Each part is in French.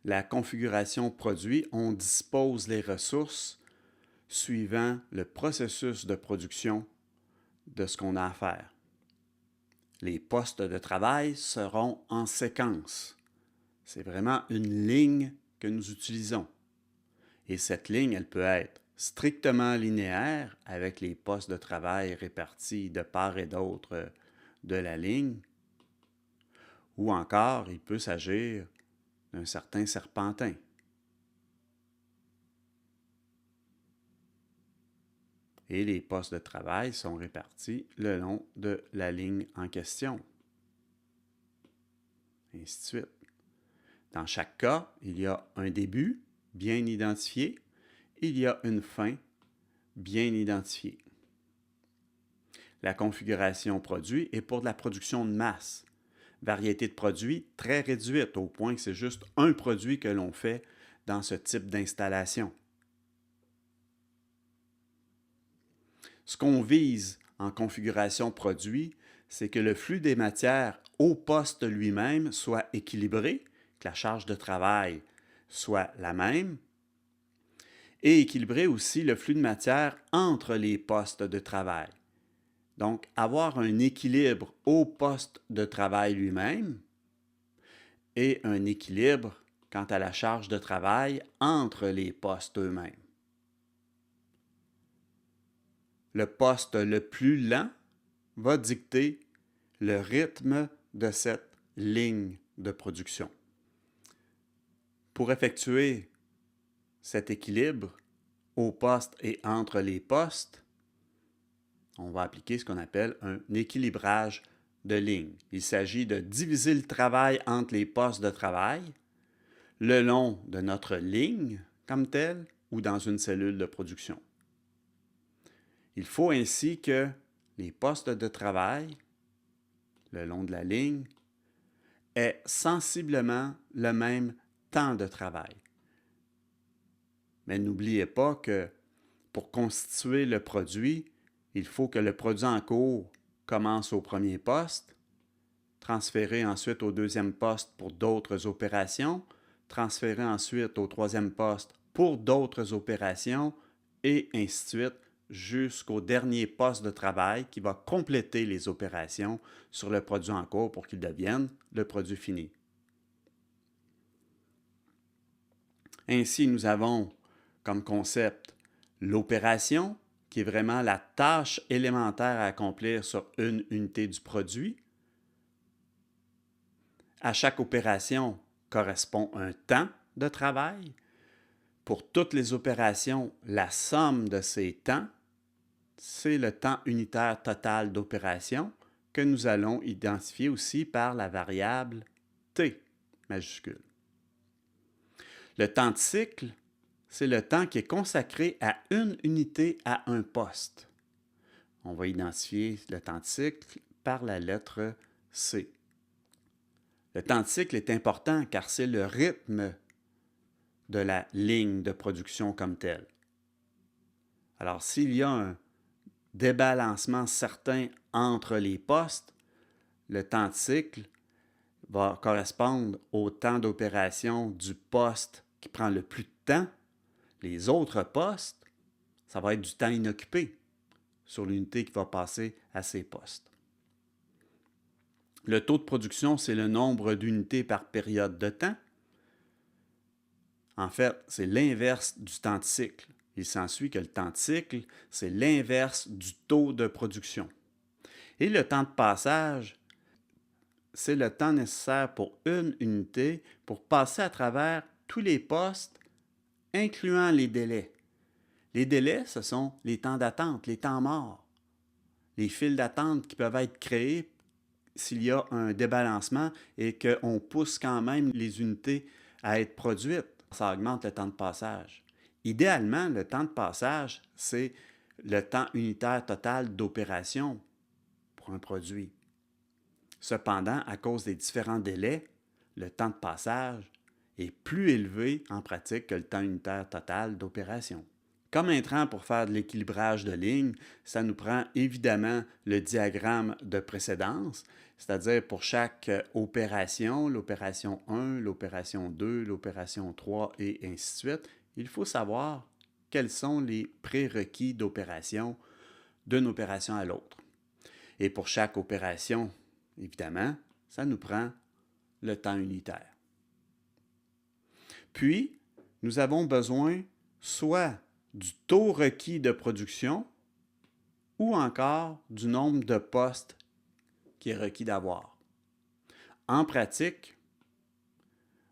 la configuration produit, on dispose les ressources suivant le processus de production de ce qu'on a à faire. Les postes de travail seront en séquence. C'est vraiment une ligne que nous utilisons. Et cette ligne, elle peut être strictement linéaire avec les postes de travail répartis de part et d'autre de la ligne, ou encore il peut s'agir d'un certain serpentin. Et les postes de travail sont répartis le long de la ligne en question. Et ainsi de suite. Dans chaque cas, il y a un début bien identifié, il y a une fin bien identifiée. La configuration produit est pour de la production de masse. Variété de produits très réduite, au point que c'est juste un produit que l'on fait dans ce type d'installation. Ce qu'on vise en configuration produit, c'est que le flux des matières au poste lui-même soit équilibré, que la charge de travail soit la même, et équilibrer aussi le flux de matière entre les postes de travail. Donc, avoir un équilibre au poste de travail lui-même et un équilibre quant à la charge de travail entre les postes eux-mêmes. Le poste le plus lent va dicter le rythme de cette ligne de production. Pour effectuer cet équilibre au poste et entre les postes, on va appliquer ce qu'on appelle un équilibrage de ligne. Il s'agit de diviser le travail entre les postes de travail le long de notre ligne comme telle ou dans une cellule de production. Il faut ainsi que les postes de travail le long de la ligne aient sensiblement le même temps de travail. Mais n'oubliez pas que pour constituer le produit, il faut que le produit en cours commence au premier poste, transféré ensuite au deuxième poste pour d'autres opérations, transféré ensuite au troisième poste pour d'autres opérations, et ainsi de suite jusqu'au dernier poste de travail qui va compléter les opérations sur le produit en cours pour qu'il devienne le produit fini. Ainsi, nous avons comme concept l'opération, qui est vraiment la tâche élémentaire à accomplir sur une unité du produit. À chaque opération correspond un temps de travail. Pour toutes les opérations, la somme de ces temps, c'est le temps unitaire total d'opération que nous allons identifier aussi par la variable T majuscule. Le temps de cycle, c'est le temps qui est consacré à une unité à un poste. On va identifier le temps de cycle par la lettre C. Le temps de cycle est important car c'est le rythme de la ligne de production comme telle. Alors, s'il y a un débalancement certain entre les postes, le temps de cycle va correspondre au temps d'opération du poste qui prend le plus de temps. Les autres postes, ça va être du temps inoccupé sur l'unité qui va passer à ces postes. Le taux de production, c'est le nombre d'unités par période de temps. En fait, c'est l'inverse du temps de cycle. Il s'ensuit que le temps de cycle, c'est l'inverse du taux de production. Et le temps de passage, c'est le temps nécessaire pour une unité pour passer à travers tous les postes, incluant les délais. Les délais, ce sont les temps d'attente, les temps morts, les files d'attente qui peuvent être créés s'il y a un débalancement et qu'on pousse quand même les unités à être produites. Ça augmente le temps de passage. Idéalement, le temps de passage, c'est le temps unitaire total d'opération pour un produit. Cependant, à cause des différents délais, le temps de passage est plus élevé en pratique que le temps unitaire total d'opération. Comme intrant pour faire de l'équilibrage de ligne, ça nous prend évidemment le diagramme de précédence. c'est-à-dire pour chaque opération, l'opération 1, l'opération 2, l'opération 3 et ainsi de suite, il faut savoir quels sont les prérequis d'opération d'une opération à l'autre. Et pour chaque opération, évidemment, ça nous prend le temps unitaire. Puis, nous avons besoin soit du taux requis de production ou encore du nombre de postes qui est requis d'avoir. En pratique,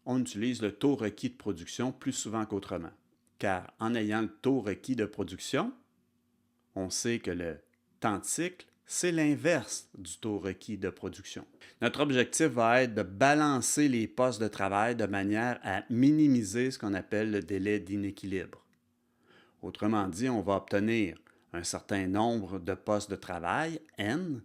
on utilise le taux requis de production plus souvent qu'autrement, car en ayant le taux requis de production, on sait que le temps de cycle, c'est l'inverse du taux requis de production. Notre objectif va être de balancer les postes de travail de manière à minimiser ce qu'on appelle le délai d'inéquilibre. Autrement dit, on va obtenir un certain nombre de postes de travail, N.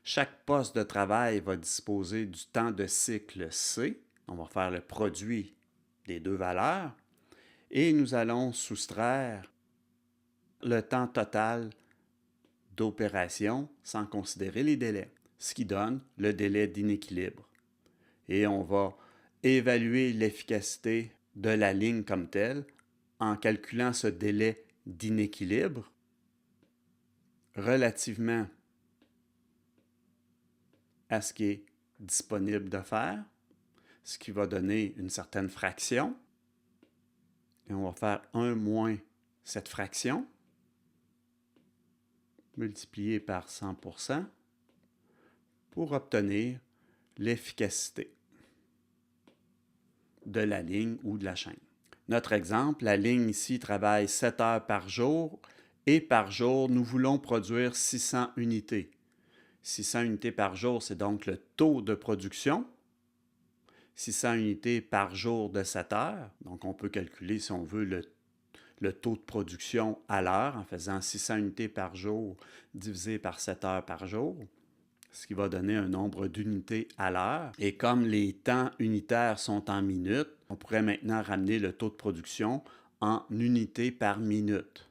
Chaque poste de travail va disposer du temps de cycle C. On va faire le produit des deux valeurs et nous allons soustraire le temps total d'opération sans considérer les délais, ce qui donne le délai d'inéquilibre. Et on va évaluer l'efficacité de la ligne comme telle en calculant ce délai d'inéquilibre relativement à ce qui est disponible de faire, ce qui va donner une certaine fraction. Et on va faire 1 moins cette fraction, multiplié par 100% pour obtenir l'efficacité de la ligne ou de la chaîne. Notre exemple, la ligne ici travaille 7 heures par jour et par jour, nous voulons produire 600 unités. 600 unités par jour, c'est donc le taux de production. 600 unités par jour de 7 heures. Donc, on peut calculer, si on veut, le taux de production à l'heure en faisant 600 unités par jour divisé par 7 heures par jour, ce qui va donner un nombre d'unités à l'heure. Et comme les temps unitaires sont en minutes, on pourrait maintenant ramener le taux de production en unités par minute.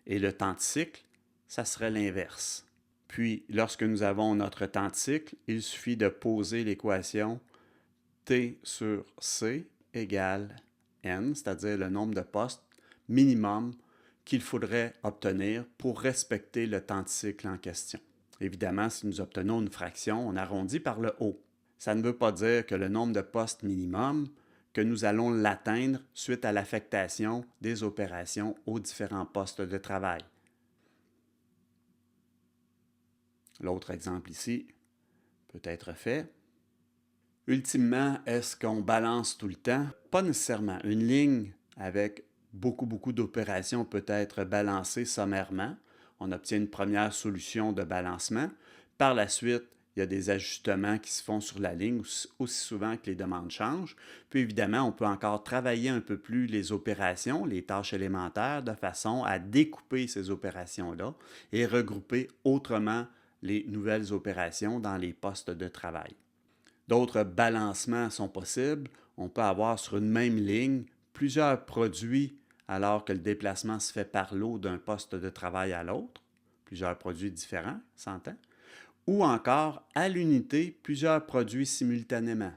Et le temps de cycle, ça serait l'inverse. Puis, lorsque nous avons notre temps de cycle, il suffit de poser l'équation T sur C égale N, c'est-à-dire le nombre de postes minimum qu'il faudrait obtenir pour respecter le temps de cycle en question. Évidemment, si nous obtenons une fraction, on arrondit par le haut. Ça ne veut pas dire que le nombre de postes minimum, que nous allons l'atteindre suite à l'affectation des opérations aux différents postes de travail. L'autre exemple ici peut être fait. Ultimement, est-ce qu'on balance tout le temps? Pas nécessairement. Une ligne avec beaucoup d'opérations peut être balancée sommairement. On obtient une première solution de balancement. Par la suite, il y a des ajustements qui se font sur la ligne aussi souvent que les demandes changent. Puis évidemment, on peut encore travailler un peu plus les opérations, les tâches élémentaires, de façon à découper ces opérations-là et regrouper autrement les nouvelles opérations dans les postes de travail. D'autres balancements sont possibles. On peut avoir sur une même ligne plusieurs produits alors que le déplacement se fait par lot d'un poste de travail à l'autre, plusieurs produits différents, s'entend, ou encore à l'unité plusieurs produits simultanément.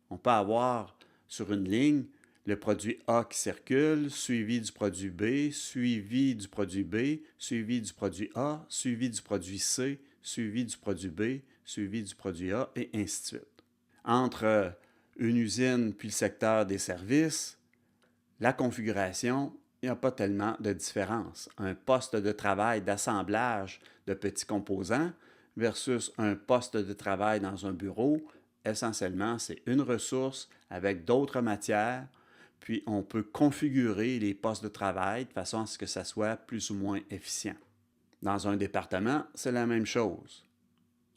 On peut avoir sur une ligne le produit A qui circule, suivi du produit B, suivi du produit B, suivi du produit A, suivi du produit C, suivi du produit B, suivi du produit A, et ainsi de suite. Entre une usine puis le secteur des services, la configuration, il n'y a pas tellement de différence. Un poste de travail d'assemblage de petits composants versus un poste de travail dans un bureau, essentiellement, c'est une ressource avec d'autres matières, puis on peut configurer les postes de travail de façon à ce que ça soit plus ou moins efficient. Dans un département, c'est la même chose.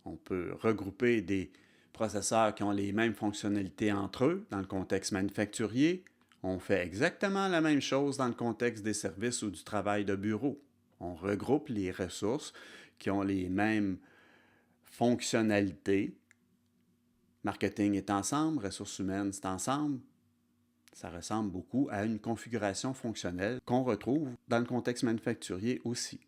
On peut regrouper des processeurs qui ont les mêmes fonctionnalités entre eux dans le contexte manufacturier. On fait exactement la même chose dans le contexte des services ou du travail de bureau. On regroupe les ressources qui ont les mêmes fonctionnalités. Marketing est ensemble, ressources humaines c'est ensemble. Ça ressemble beaucoup à une configuration fonctionnelle qu'on retrouve dans le contexte manufacturier aussi.